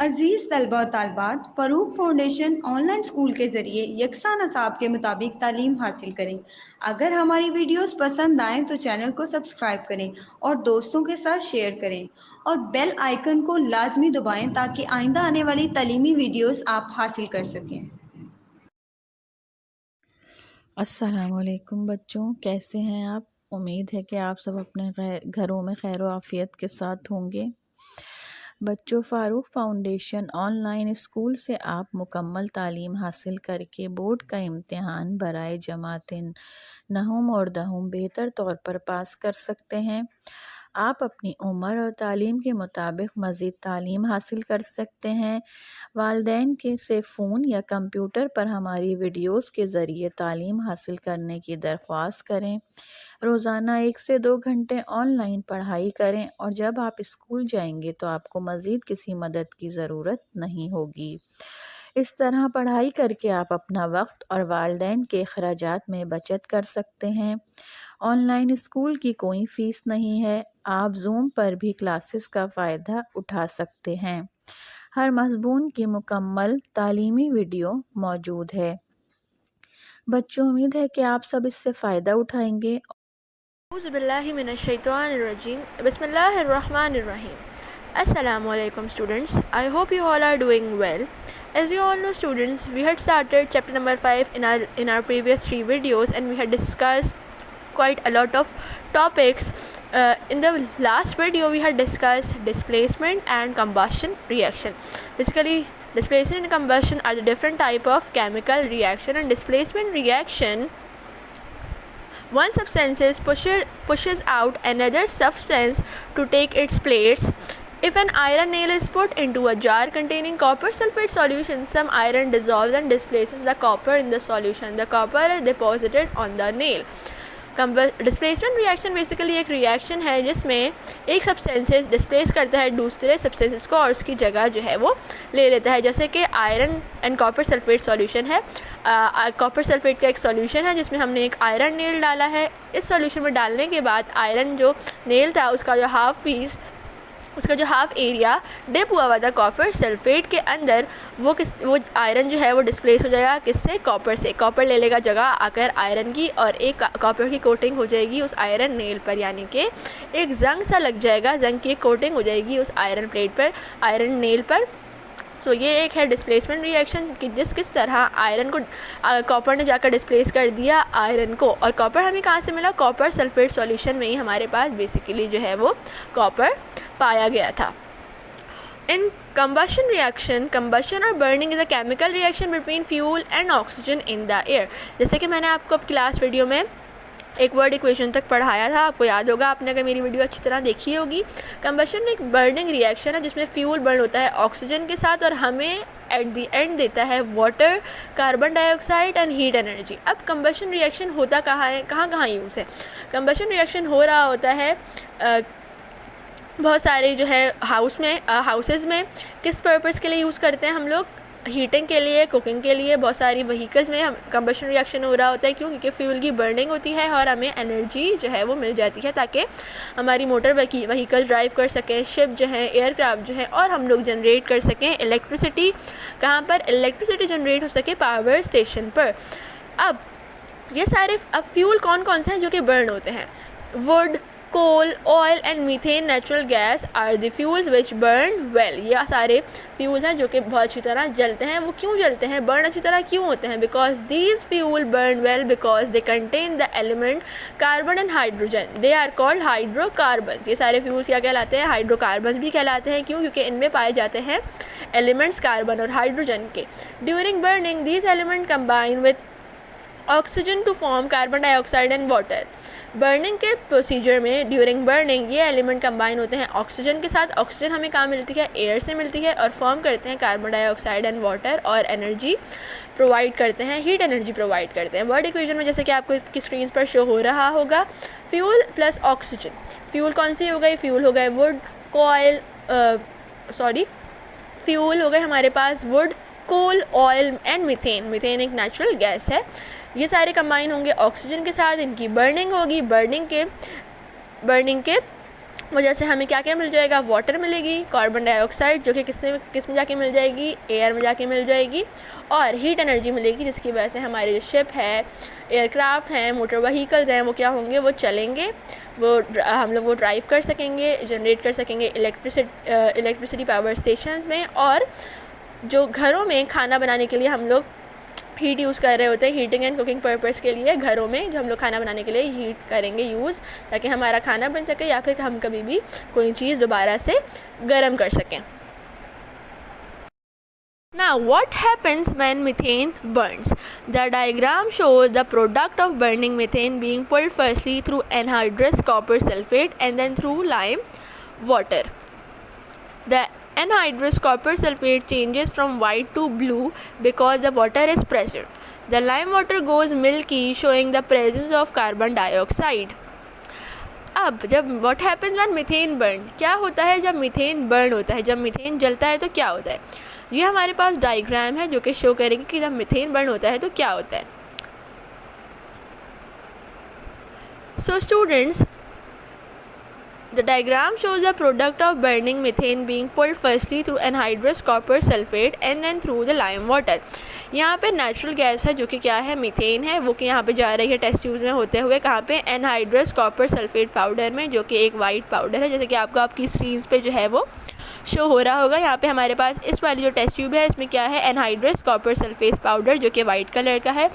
अजीज़ तलबा और तालिबात, Farooq foundation online school के ज़रिए यकसा नसाब के मुताबिक तालीम हासिल करें। अगर हमारी वीडियोस पसंद आएँ तो चैनल को सब्सक्राइब करें और दोस्तों के साथ शेयर करें और बेल आइकन को लाजमी दबाएं ताकि आइंदा आने वाली तालीमी वीडियोस आप हासिल कर सकें। अस्सलामुअलैकुम बच्चों, कैसे हैं आप? उम्मीद है कि आप सब अपने घरों में खैर व आफियत के साथ होंगे। बच्चों, फ़ारूक फाउंडेशन ऑनलाइन स्कूल से आप मुकम्मल तालीम हासिल करके बोर्ड का इम्तिहान बराए जमातिन नहुम और दहुम बेहतर तौर पर पास कर सकते हैं। आप अपनी उम्र और तालीम के मुताबिक मज़ीद तालीम हासिल कर सकते हैं। वालिदैन के से फ़ोन या कंप्यूटर पर हमारी वीडियोस के ज़रिए तालीम हासिल करने की दरख्वास्त करें। रोज़ाना 1 से 2 घंटे ऑनलाइन पढ़ाई करें और जब आप स्कूल जाएंगे तो आपको मज़ीद किसी मदद की ज़रूरत नहीं होगी। इस तरह पढ़ाई करके आप अपना वक्त और वालिदैन के अखराजात में बचत कर सकते हैं। ऑनलाइन स्कूल की कोई फ़ीस नहीं है। आप जूम पर भी क्लासेस का फ़ायदा उठा सकते हैं। हर मज़मून की मुकम्मल तालीमी वीडियो मौजूद है। बच्चों, उम्मीद है कि आप सब इससे फ़ायदा उठाएंगे। Auzubillahiminash-shaytanir-rajim. Bismillahir-Rahmanir-Rahim. Assalamu alaikum students. I hope you all are doing well. As you all know students, we had started chapter number 5 in our previous 3 videos, and we had discussed quite a lot of topics. In the last video we had discussed displacement and combustion reaction. Basically, displacement and combustion are the different type of chemical reaction, and displacement reaction, one substance pushes out another substance to take its place. If an iron nail is put into a jar containing copper sulfate solution, some iron dissolves and displaces the copper in the solution. The copper is deposited on the nail. Displacement reaction basically एक reaction है जिसमें एक substances displace करता है दूसरे substances को और उसकी जगह जो है वो ले लेता है। जैसे कि iron and copper sulphate solution है। कॉपर सल्फेट का एक सॉल्यूशन है जिसमें हमने एक आयरन नेल डाला है। इस सॉल्यूशन में डालने के बाद आयरन जो नेल था उसका जो हाफ एरिया डिप हुआ हुआ था कॉपर सल्फेट के अंदर, वो आयरन जो है वो डिस्प्लेस हो जाएगा किससे? कॉपर से। कॉपर ले लेगा जगह आकर आयरन की और एक कॉपर की कोटिंग हो जाएगी उस आयरन नेल पर, यानी कि एक जंग सा लग जाएगा, जंग की एक कोटिंग हो जाएगी उस आयरन प्लेट पर, आयरन नेल पर। सो ये एक है डिस्प्लेसमेंट रिएक्शन कि किस तरह आयरन को कॉपर ने जाकर डिस्प्लेस कर दिया आयरन को। और कॉपर हमें कहाँ से मिला? कॉपर सल्फेट सॉल्यूशन में ही हमारे पास बेसिकली जो है वो कॉपर पाया गया था। In combustion reaction, combustion or burning is a chemical reaction between fuel and oxygen in the air. जैसे कि मैंने आपको अब क्लास वीडियो में एक वर्ड इक्वेशन तक पढ़ाया था, आपको याद होगा आपने अगर मेरी वीडियो अच्छी तरह देखी होगी। कंबशन एक बर्निंग रिएक्शन है जिसमें फ्यूल बर्न होता है ऑक्सीजन के साथ और हमें एट द एंड देता है water, carbon dioxide and heat energy. अब कंबशन रिएक्शन होता कहाँ है, कहाँ यूज़ है? कंबशन रिएक्शन हो रहा होता है बहुत सारे जो है हाउसेस में। किस पर्पस के लिए यूज़ करते हैं हम लोग? हीटिंग के लिए, कुकिंग के लिए। बहुत सारी व्हीकल्स में हम कंबशन रिएक्शन हो रहा होता है। क्यों? क्योंकि फ्यूल की बर्निंग होती है और हमें एनर्जी जो है वो मिल जाती है ताकि हमारी मोटर व्हीकल ड्राइव कर सकें, शिप जो है, एयरक्राफ्ट जो है, और हम लोग जनरेट कर सकें इलेक्ट्रिसिटी। कहाँ पर इलेक्ट्रिसिटी जनरेट हो सके? पावर स्टेशन पर। अब ये सारे फ्यूल कौन कौन से हैं जो कि बर्न होते हैं? Wood, coal, oil and methane natural gas are the fuels which burn well. ये सारे फ्यूल्स हैं जो कि बहुत अच्छी तरह जलते हैं। वो क्यों जलते हैं, बर्न अच्छी तरह क्यों होते हैं? Because these fuel burn well because they contain the element carbon and hydrogen. They are called hydrocarbons. ये सारे फ्यूल्स क्या कहलाते हैं? हाइड्रोकार्बन्स भी कहलाते हैं। क्यों? क्योंकि इनमें पाए जाते हैं एलिमेंट्स कार्बन और हाइड्रोजन के। During burning these element combine with oxygen to form carbon dioxide and water. Burning के प्रोसीजर में ड्यूरिंग बर्निंग ये एलिमेंट कंबाइन होते हैं ऑक्सीजन के साथ। ऑक्सीजन हमें कहाँ मिलती है? एयर से मिलती है, और फॉर्म करते हैं कार्बन डाइऑक्साइड एंड वाटर और एनर्जी प्रोवाइड करते हैं, हीट एनर्जी प्रोवाइड करते हैं। वर्ड इक्वेशन में जैसे कि आपको इसकी स्क्रीन पर शो हो रहा होगा, फ्यूल प्लस ऑक्सीजन। फ्यूल कौन सी हो गई? फ्यूल हो गए वुड, कोयल, फ्यूल हो गए हमारे पास wood, coal, oil and methane. Methane एक नेचुरल गैस है। ये सारे कंबाइन होंगे ऑक्सीजन के साथ, इनकी बर्निंग होगी। बर्निंग के वजह से हमें क्या क्या मिल जाएगा, वाटर मिलेगी, कार्बन डाइऑक्साइड जो कि किस में जाके मिल जाएगी, एयर में जाके मिल जाएगी, और हीट एनर्जी मिलेगी जिसकी वजह से हमारे जो शिप है, एयरक्राफ्ट हैं, मोटर व्हीकल्स हैं, वो क्या होंगे, वो चलेंगे, वो हम लोग वो ड्राइव कर सकेंगे, जनरेट कर सकेंगे इलेक्ट्रिसिटी पावर स्टेशंस में। और जो घरों में खाना बनाने के लिए हम लोग हीट यूज़ कर रहे होते हैं, हीटिंग एंड कुकिंग पर्पज़ के लिए घरों में जो हम लोग खाना बनाने के लिए हीट करेंगे यूज़, ताकि हमारा खाना बन सके या फिर हम कभी भी कोई चीज़ दोबारा से गर्म कर सकें। Now what happens when methane burns? The diagram shows the product of burning methane being pulled firstly through anhydrous copper sulfate and then through lime water. The anhydrous copper sulfate changes from white to blue because the water is pressured. The lime water goes milky, showing the presence of carbon dioxide. अब जब what happens when methane burn, क्या होता है जब methane burn होता है, जब methane जलता है तो क्या होता है। ये हमारे पास डायग्राम है जो कि शो करेगी कि जब मीथेन बर्न होता है तो क्या होता है। So students, the diagram shows the product of burning methane being pulled firstly through anhydrous copper sulfate and then through the lime water. यहाँ पे नेचुरल गैस है जो कि क्या है, मीथेन है, वो कि यहाँ पे जा रही है टेस्ट ट्यूब में होते हुए कहाँ पे, एनहाइड्रस कॉपर सल्फेट पाउडर में, जो कि एक वाइट पाउडर है, जैसे कि आपको आपकी स्क्रीन पे जो है वो शो हो रहा होगा। यहाँ पे हमारे पास इस वाली जो टेस्ट ट्यूब है इसमें क्या है, एनहाइड्रस कॉपर सल्फेट पाउडर जो कि वाइट कलर का है।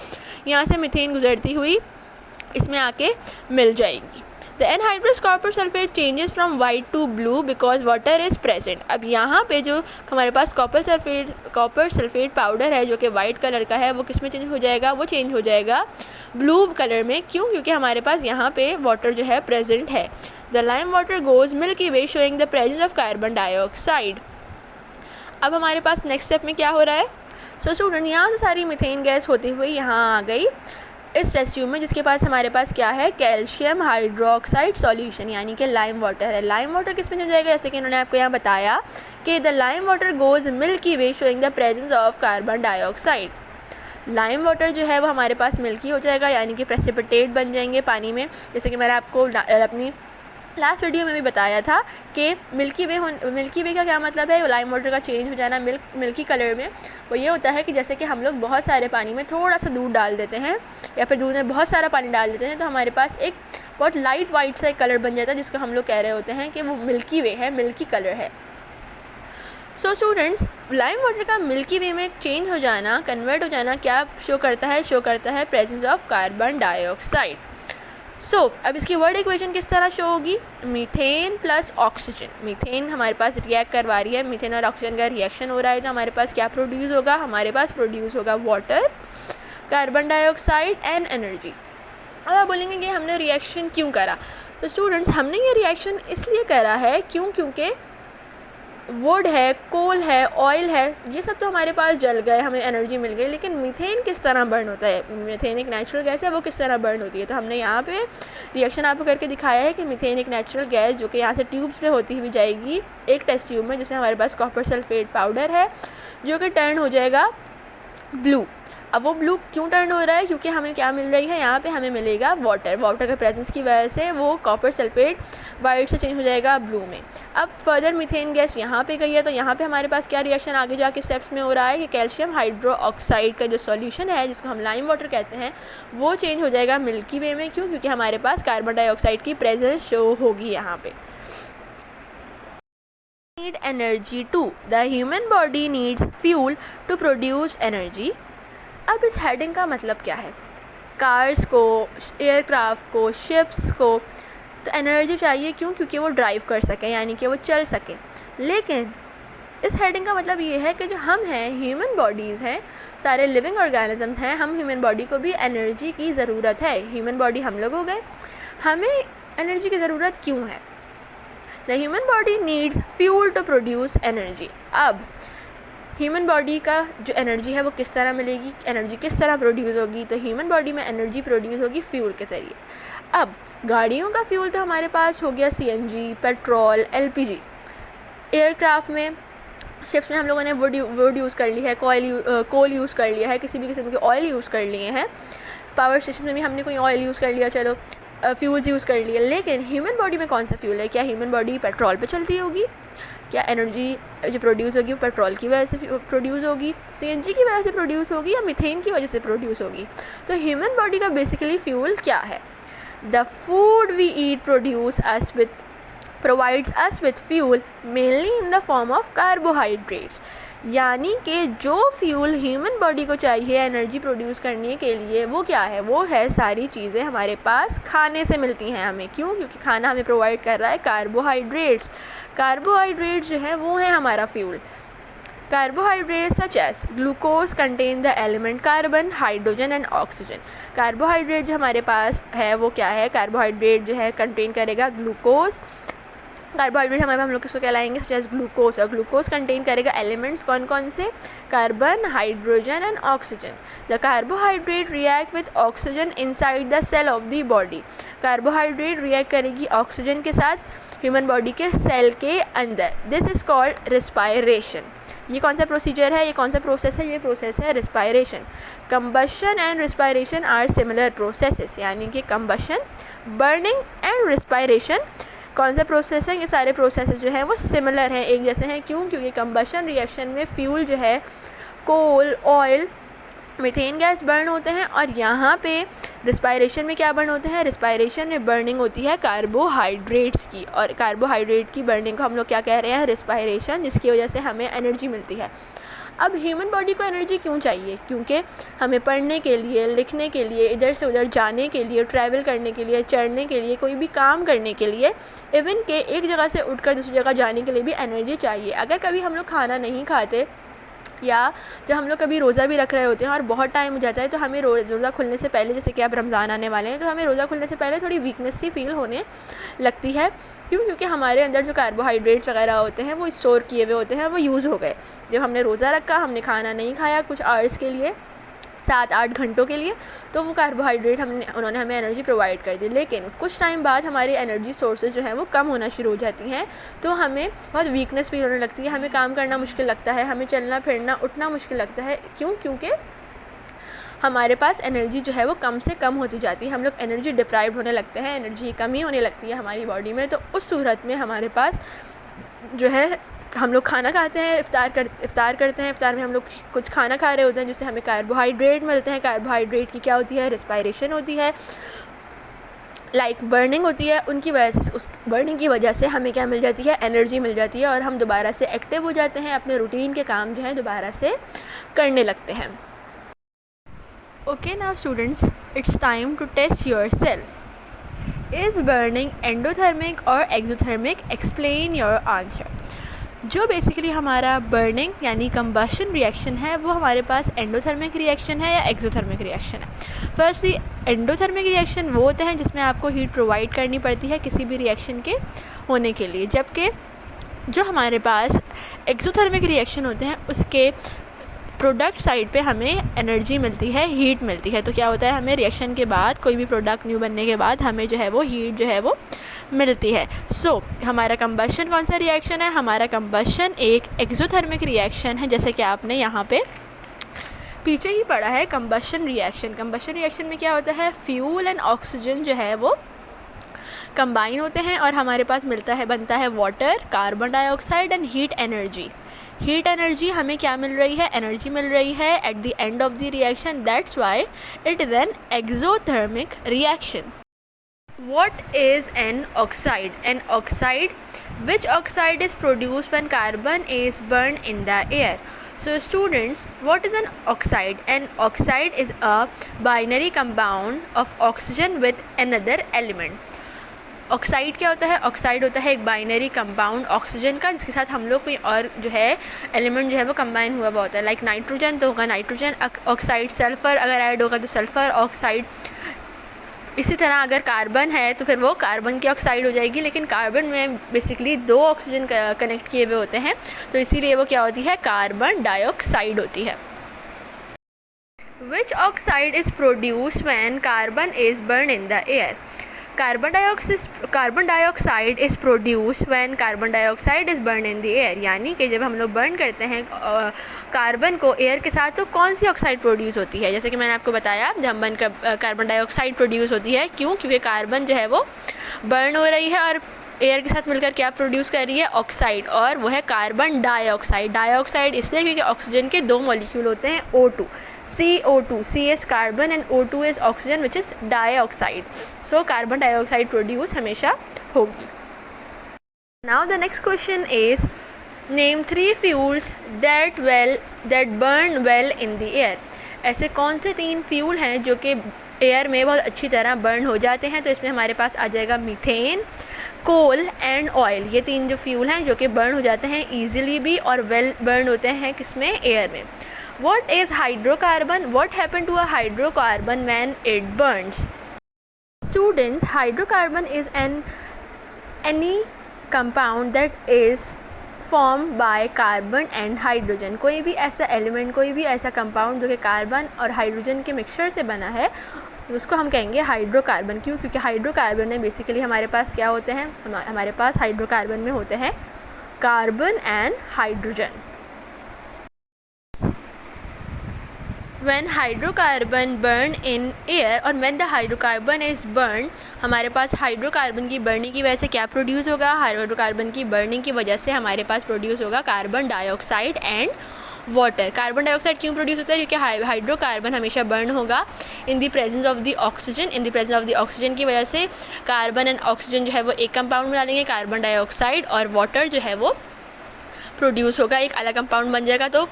यहाँ से मीथेन गुजरती हुई इसमें आके मिल जाएगी। The anhydrous copper sulfate changes from white to blue because water is present. अब यहाँ पे जो हमारे पास कॉपर सल्फेट पाउडर है जो कि वाइट कलर का है, वो किस में चेंज हो जाएगा, वो चेंज हो जाएगा ब्लू कलर में। क्यों? क्योंकि हमारे पास यहाँ पे वाटर जो है प्रेजेंट है। The lime water goes milky way showing the presence of carbon dioxide. अब हमारे पास नेक्स्ट स्टेप में क्या हो रहा है। सो स्टूडेंट, यहाँ से सारी मीथेन गैस होती हुई यहाँ आ गई इस टेस्ट ट्यूब में, जिसके पास हमारे पास क्या है, कैल्शियम हाइड्रोक्साइड सॉल्यूशन यानी कि लाइम वाटर है। लाइम वाटर किस में चल जाएगा, जैसे कि इन्होंने आपको यहाँ बताया कि the lime water goes milky way showing the presence of carbon dioxide. Lime water जो है वो हमारे पास मिल्की हो जाएगा यानी कि प्रेसिपिटेट बन जाएंगे पानी में, जैसे कि मैंने आपको अपनी लास्ट वीडियो में भी बताया था कि मिल्की वे का क्या मतलब है, लाइम वाटर का चेंज हो जाना मिल्की कलर में। वो ये होता है कि जैसे कि हम लोग बहुत सारे पानी में थोड़ा सा दूध डाल देते हैं या फिर दूध में बहुत सारा पानी डाल देते हैं तो हमारे पास एक बहुत लाइट वाइट सा एक कलर बन जाता है, जिसको हम लोग कह रहे होते हैं कि वो मिल्की वे है, मिल्की कलर है। सो स्टूडेंट्स, लाइम वाटर का मिल्की वे में चेंज हो जाना, कन्वर्ट हो जाना क्या शो करता है प्रेजेंस ऑफ कार्बन डाइऑक्साइड। सो अब इसकी वर्ड इक्वेशन किस तरह शो होगी, मीथेन प्लस ऑक्सीजन। मीथेन हमारे पास रिएक्ट करवा रही है, मीथेन और ऑक्सीजन का रिएक्शन हो रहा है तो हमारे पास क्या प्रोड्यूस होगा, हमारे पास प्रोड्यूस होगा water, carbon dioxide and energy. अब आप बोलेंगे कि हमने रिएक्शन क्यों करा, तो स्टूडेंट्स हमने ये रिएक्शन इसलिए करा है क्योंकि वुड है, कोल है, ऑयल है, ये सब तो हमारे पास जल गए, हमें एनर्जी मिल गई, लेकिन मीथेन किस तरह बर्न होता है, मीथेन एक नेचुरल गैस है, वो किस तरह बर्न होती है। तो हमने यहाँ पे रिएक्शन आपको करके दिखाया है कि मीथेन एक नेचुरल गैस जो कि यहाँ से ट्यूब्स पे होती हुई जाएगी एक टेस्ट ट्यूब में, जिसमें हमारे पास कॉपर सल्फेट पाउडर है जो कि टर्न हो जाएगा ब्लू। अब वो ब्लू क्यों टर्न हो रहा है, क्योंकि हमें क्या मिल रही है, यहाँ पे हमें मिलेगा वाटर के प्रेजेंस की वजह से वो कॉपर सल्फेट वाइट से चेंज हो जाएगा ब्लू में। अब फर्दर मीथेन गैस यहाँ पे गई है तो यहाँ पे हमारे पास क्या रिएक्शन आगे जाके स्टेप्स में हो रहा है कि कैल्शियम हाइड्रोक्साइड का जो सॉल्यूशन है जिसको हम लाइम वाटर कहते हैं वो चेंज हो जाएगा मिल्की वे में। क्यों? क्योंकि हमारे पास कार्बन डाइऑक्साइड की प्रेजेंस शो होगी यहाँ पे। Need energy too. The human body needs fuel to produce energy. अब इस हेडिंग का मतलब क्या है, कार्स को, एयरक्राफ्ट को, शिप्स को तो एनर्जी चाहिए। क्यों? क्योंकि वो ड्राइव कर सकें यानी कि वो चल सकें। लेकिन इस हेडिंग का मतलब ये है कि जो हम हैं, ह्यूमन बॉडीज़ हैं, सारे लिविंग ऑर्गेनिजम्स हैं, हम ह्यूमन बॉडी को भी एनर्जी की ज़रूरत है। ह्यूमन बॉडी हम लोग हो गए, हमें एनर्जी की ज़रूरत क्यों है। The human body needs fuel to produce energy. अब ह्यूमन बॉडी का जो एनर्जी है वो किस तरह मिलेगी, एनर्जी किस तरह प्रोड्यूस होगी, तो ह्यूमन बॉडी में एनर्जी प्रोड्यूस होगी फ्यूल के ज़रिए। अब गाड़ियों का फ्यूल तो हमारे पास हो गया सीएनजी, पेट्रोल, एलपीजी। एयरक्राफ्ट में, शिप्स में हम लोगों ने वुड यूज़ कर ली है, कोल यूज़ कर लिया है, किसी भी किस्म के ऑयल यूज़ कर लिए हैं। पावर स्टेशन में भी हमने कोई ऑयल यूज़ कर लिया। चलो फ्यूल्स यूज़ कर लिए, लेकिन ह्यूमन बॉडी में कौन सा फ्यूल है? क्या ह्यूमन बॉडी पेट्रोल पे चलती होगी? क्या एनर्जी जो प्रोड्यूस होगी वो पेट्रोल की वजह से प्रोड्यूस होगी, सीएनजी की वजह से प्रोड्यूस होगी, या मीथेन की वजह से प्रोड्यूस होगी? तो ह्यूमन बॉडी का बेसिकली फ्यूल क्या है? The food we eat provides us with fuel mainly in the form of carbohydrates। यानी कि जो फ्यूल ह्यूमन बॉडी को चाहिए एनर्जी प्रोड्यूस करने के लिए वो क्या है? वो है सारी चीज़ें हमारे पास खाने से मिलती हैं हमें। क्यों? क्योंकि खाना हमें प्रोवाइड कर रहा है कार्बोहाइड्रेट्स। कार्बोहाइड्रेट्स जो है वो है हमारा fuel. Carbohydrates such as glucose contain the element carbon, hydrogen and oxygen। Carbohydrate जो हमारे पास है वो क्या है? कार्बोहाइड्रेट जो है कंटेन करेगा ग्लूकोज। कार्बोहाइड्रेट हमारे हम लोग किसको कहलाएंगे? जैसे ग्लूकोज, और ग्लूकोज कंटेन करेगा एलिमेंट्स कौन कौन से? Carbon, hydrogen and oxygen. The carbohydrate react with oxygen inside the cell of the body. Carbohydrate react करेगी ऑक्सीजन के साथ ह्यूमन बॉडी के सेल के अंदर। This is called respiration. ये कौन सा प्रोसीजर है? ये कौन सा प्रोसेस है? ये प्रोसेस है respiration. Combustion and respiration are similar processes. यानी कि कंबशन, बर्निंग एंड रिस्पायरेशन कौन सा प्रोसेस है? ये सारे प्रोसेसेस जो हैं वो सिमिलर हैं, एक जैसे हैं। क्यों? क्योंकि कंबशन रिएक्शन में फ्यूल जो है कोल, ऑयल, मीथेन गैस बर्न होते हैं, और यहाँ पे रिस्पायरेशन में क्या बर्न होते हैं? रिस्पायरेशन में बर्निंग होती है कार्बोहाइड्रेट्स की, और कार्बोहाइड्रेट की बर्निंग को हम लोग क्या कह रहे हैं? रिस्पायरेशन, जिसकी वजह से हमें एनर्जी मिलती है। अब ह्यूमन बॉडी को एनर्जी क्यों चाहिए? क्योंकि हमें पढ़ने के लिए, लिखने के लिए, इधर से उधर जाने के लिए, ट्रैवल करने के लिए, चढ़ने के लिए, कोई भी काम करने के लिए, इवन के एक जगह से उठकर दूसरी जगह जाने के लिए भी एनर्जी चाहिए। अगर कभी हम लोग खाना नहीं खाते, या जब हम लोग कभी रोज़ा भी रख रहे होते हैं और बहुत टाइम हो जाता है, तो हमें रोज़ा खुलने से पहले, जैसे कि अब रमज़ान आने वाले हैं, तो हमें रोज़ा खुलने से पहले थोड़ी वीकनेस सी फील होने लगती है। क्यों? क्योंकि हमारे अंदर जो कार्बोहाइड्रेट्स वगैरह होते हैं वो स्टोर किए हुए होते हैं, वो यूज़ हो गए। जब हमने रोज़ा रखा, हमने खाना नहीं खाया कुछ आवर्स के लिए, 7-8 घंटों के लिए, तो वो कार्बोहाइड्रेट उन्होंने हमें एनर्जी प्रोवाइड कर दी। लेकिन कुछ टाइम बाद हमारी एनर्जी सोर्सेज जो हैं वो कम होना शुरू हो जाती हैं, तो हमें बहुत वीकनेस फील होने लगती है, हमें काम करना मुश्किल लगता है, हमें चलना फिरना उठना मुश्किल लगता है। क्यों? क्योंकि हमारे पास एनर्जी जो है वो कम से कम होती जाती है, हम लोग एनर्जी डिप्राइव्ड होने लगते हैं, एनर्जी की कमी होने लगती है हमारी बॉडी में। तो उस सूरत में हमारे पास जो है, हम लोग खाना खाते हैं, इफ्तार करते हैं, इफ्तार में हम लोग कुछ खाना खा रहे होते हैं जिससे हमें कार्बोहाइड्रेट मिलते हैं। कार्बोहाइड्रेट की क्या होती है? रिस्पायरेशन होती है, बर्निंग होती है। उनकी वजह से, उस बर्निंग की वजह से हमें क्या मिल जाती है? एनर्जी मिल जाती है, और हम दोबारा से एक्टिव हो जाते हैं, अपने रूटीन के काम जो है दोबारा से करने लगते हैं। Okay, now students, it's time to test yourself. Is burning endothermic और एक्सोथर्मिक? Explain your answer. जो बेसिकली हमारा बर्निंग यानी कंबशन रिएक्शन है, वो हमारे पास एंडोथर्मिक रिएक्शन है या एक्सोथर्मिक रिएक्शन है? फर्स्टली, एंडोथर्मिक रिएक्शन वो होते हैं जिसमें आपको हीट प्रोवाइड करनी पड़ती है किसी भी रिएक्शन के होने के लिए, जबकि जो हमारे पास एक्सोथर्मिक रिएक्शन होते हैं उसके प्रोडक्ट साइड पे हमें एनर्जी मिलती है, हीट मिलती है। तो क्या होता है, हमें रिएक्शन के बाद, कोई भी प्रोडक्ट न्यू बनने के बाद हमें जो है वो हीट जो है वो मिलती है। सो हमारा कंबशन कौन सा रिएक्शन है? हमारा कंबशन एक एक्सोथर्मिक रिएक्शन है, जैसे कि आपने यहाँ पे पीछे ही पढ़ा है कंबशन रिएक्शन। कंबशन रिएक्शन में क्या होता है? फ्यूल एंड ऑक्सीजन जो है वो कंबाइन होते हैं, और हमारे पास बनता है water, carbon dioxide and heat energy. Heat energy हमें क्या मिल रही है? एनर्जी मिल रही है at the end of the reaction. That's why it is an exothermic reaction. What is an oxide? An oxide, which oxide is produced when carbon is burned in the air? So students, what is an oxide? An oxide is a binary compound of oxygen with another element. Oxide क्या होता है? Oxide होता है एक binary compound oxygen का, जिसके साथ हम लोग कोई और जो है एलिमेंट जो है वो कंबाइन हुआ हुआ होता है। लाइक नाइट्रोजन तो होगा नाइट्रोजन ऑक्साइड, सल्फ़र अगर ऐड होगा तो सल्फ़र ऑक्साइड। इसी तरह अगर कार्बन है तो फिर वो कार्बन की ऑक्साइड हो जाएगी, लेकिन कार्बन में बेसिकली 2 ऑक्सीजन कनेक्ट किए हुए होते हैं, तो इसीलिए वो क्या होती है? कार्बन डाइऑक्साइड होती है। Which oxide is produced when carbon is burned in the air? Carbon dioxide is produce when carbon dioxide is burn in the air, यानी कि जब हम लोग बर्न करते हैं कार्बन को एयर के साथ तो कौन सी ऑक्साइड प्रोड्यूस होती है। जैसे कि मैंने आपको बताया, जब हम कार्बन डाइऑक्साइड प्रोड्यूस होती है, क्योंकि कार्बन जो है वो बर्न हो रही है और एयर के साथ मिलकर क्या प्रोड्यूस कर रही है, ऑक्साइड, और वो है कार्बन डाइऑक्साइड। डाइऑक्साइड इसलिए क्योंकि ऑक्सीजन के 2 मॉलिक्यूल होते हैं, O2, CO2, C is carbon and O2 is oxygen which is dioxide. So carbon dioxide produce हमेशा होगी। Now the next question is name 3 fuels that burn well in the air. ऐसे कौन से 3 fuel हैं जो कि एयर में बहुत अच्छी तरह बर्न हो जाते हैं। तो इसमें हमारे पास आ जाएगा मीथेन, कोल एंड ऑयल। ये 3 जो फ्यूल हैं जो कि बर्न हो जाते हैं ईजिली भी और वेल बर्न होते हैं किसमें, एयर में। What is hydrocarbon? What happened to a hydrocarbon when it burns? Students, hydrocarbon is any compound that is formed by carbon and hydrogen. कोई भी ऐसा एलिमेंट, कोई भी ऐसा कंपाउंड जो कि कार्बन और हाइड्रोजन के मिक्सचर से बना है, उसको हम कहेंगे हाइड्रोकार्बन। क्यों? क्योंकि हाइड्रोकार्बन में बेसिकली हमारे पास क्या होते हैं, हमारे पास हाइड्रोकार्बन में होते हैं carbon and hydrogen. When hydrocarbon burn in air और when the hydrocarbon is burned, हमारे पास हाइड्रोकार्बन की बर्निंग की वजह से क्या प्रोड्यूस होगा, हाइड्रोकार्बन की बर्निंग की वजह से हमारे पास प्रोड्यूस होगा carbon dioxide and water. Carbon dioxide क्यों प्रोड्यूस होता है, क्योंकि हाइड्रोकार्बन हमेशा बर्न होगा in the presence of the oxygen. In the presence of the oxygen की वजह से कार्बन एंड ऑक्सीजन जो है वो एक कंपाउंड बना लेंगे, कार्बन डाइऑक्साइड, और वाटर जो है वो प्रोड्यूस होगा, एक अलग कंपाउंड बन जाएगा। तो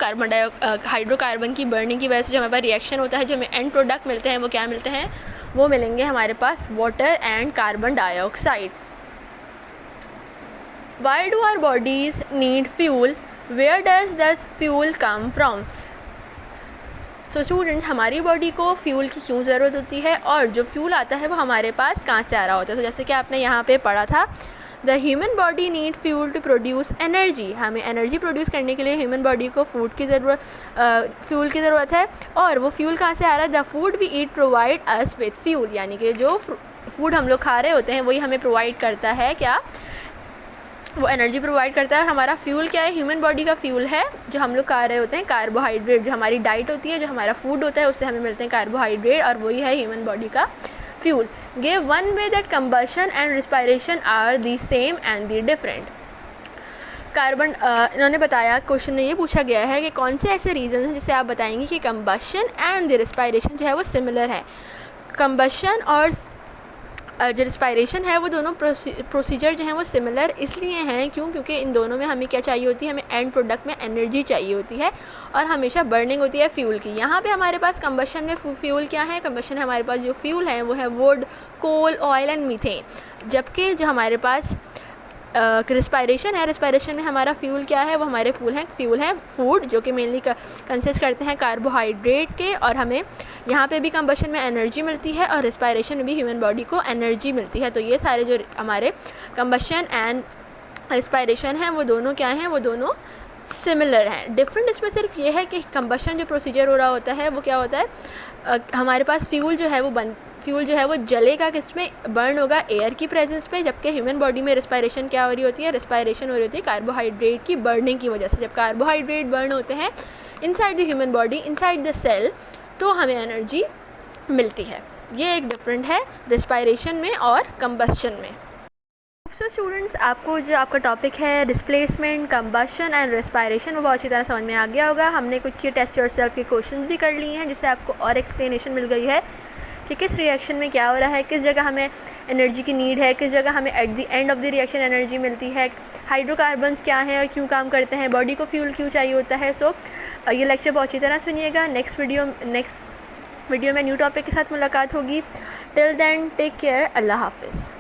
हाइड्रोकार्बन की बर्निंग की वजह से जो हमारे पास रिएक्शन होता है, जो हमें एंड प्रोडक्ट मिलते हैं, वो क्या मिलते हैं, वो मिलेंगे हमारे पास water and carbon dioxide. Why do our bodies need fuel, where does this fuel come from. So student, हमारी बॉडी को फ्यूल की क्यों ज़रूरत होती है और जो फ्यूल आता है वो हमारे पास कहाँ से आ रहा होता है। तो जैसे कि आपने यहाँ पे पढ़ा था, the human body need fuel to produce energy. हमें एनर्जी प्रोड्यूस करने के लिए ह्यूमन बॉडी को फ्यूल की ज़रूरत है। और वो फ्यूल कहाँ से आ रहा है, the food we eat provide us with fuel, यानी कि जो फूड हम लोग खा रहे होते हैं वही हमें प्रोवाइड करता है, क्या, वो एनर्जी प्रोवाइड करता है। और हमारा फ्यूल क्या है, ह्यूमन बॉडी का फ्यूल है जो हम लोग खा रहे होते हैं, कार्बोहाइड्रेट। जो हमारी डाइट होती है, जो हमारा फूड होता है, उससे हमें मिलते हैं कार्बोहाइड्रेट, और वही है ह्यूमन बॉडी का fuel. Give one way that combustion and respiration are the same and the different. इन्होंने बताया, क्वेश्चन में ये पूछा गया है कि कौन से ऐसे रीज़न हैं जिससे आप बताएंगे कि कंबशन एंड द रिस्पायरेशन जो है वो सिमिलर है। कंबशन और जो रिस्पायरेशन है वो दोनों प्रोसीजर जो हैं वो सिमिलर इसलिए हैं क्योंकि इन दोनों में हमें क्या चाहिए होती है, हमें एंड प्रोडक्ट में एनर्जी चाहिए होती है और हमेशा बर्निंग होती है फ्यूल की। यहाँ पे हमारे पास कंबशन में फ्यूल क्या है, कंबशन में हमारे पास जो फ्यूल है वो है wood, coal, oil and methane. जबकि जो हमारे पास रिस्पायरेशन है, रिस्पायरेशन में हमारा फ्यूल क्या है, वो हमारे फ्यूल हैं फूड, जो कि मेनली कंसिस्ट करते हैं कार्बोहाइड्रेट के। और हमें यहाँ पे भी कंबशन में एनर्जी मिलती है और रिस्पायरेशन में भी ह्यूमन बॉडी को एनर्जी मिलती है। तो ये सारे जो हमारे कंबशन एंड रिस्पायरेशन हैं वो दोनों क्या हैं, वो दोनों सिमिलर हैं। डिफरेंट इसमें सिर्फ ये है कि कंबशन जो प्रोसीजर हो रहा होता है वो क्या होता है, हमारे पास फ्यूल जो है वो जलेगा, किसमें, बर्न होगा एयर की प्रेजेंस में। जबकि ह्यूमन बॉडी में रिस्पायरेशन क्या हो रही होती है, रिस्पायरेशन हो रही होती है कार्बोहाइड्रेट की बर्निंग की वजह से। जब कार्बोहाइड्रेट बर्न होते हैं inside the human body, inside the cell, तो हमें एनर्जी मिलती है। ये एक डिफरेंट है रिस्पायरेशन में और कंबशन में। सो स्टूडेंट्स, आपको जो आपका टॉपिक है डिस्प्लेसमेंट, कंबशन एंड रिस्पायरेशन, वो बहुत अच्छी तरह समझ में आ गया होगा। हमने कुछ ये टेस्ट योरसेल्फ के क्वेश्चंस भी कर लिए हैं जिससे आपको और एक्सप्लेनेशन मिल गई है कि किस रिएक्शन में क्या हो रहा है, किस जगह हमें एनर्जी की नीड है, किस जगह हमें at the end of the reaction energy मिलती है, हाइड्रोकार्बन्स क्या हैं और क्यों काम करते हैं, बॉडी को फ्यूल क्यों चाहिए होता है। सो ये लेक्चर बहुत अच्छी तरह सुनिएगा। नेक्स्ट वीडियो में न्यू टॉपिक के साथ मुलाकात होगी। टिल देन टेक केयर, अल्लाह हाफिज़।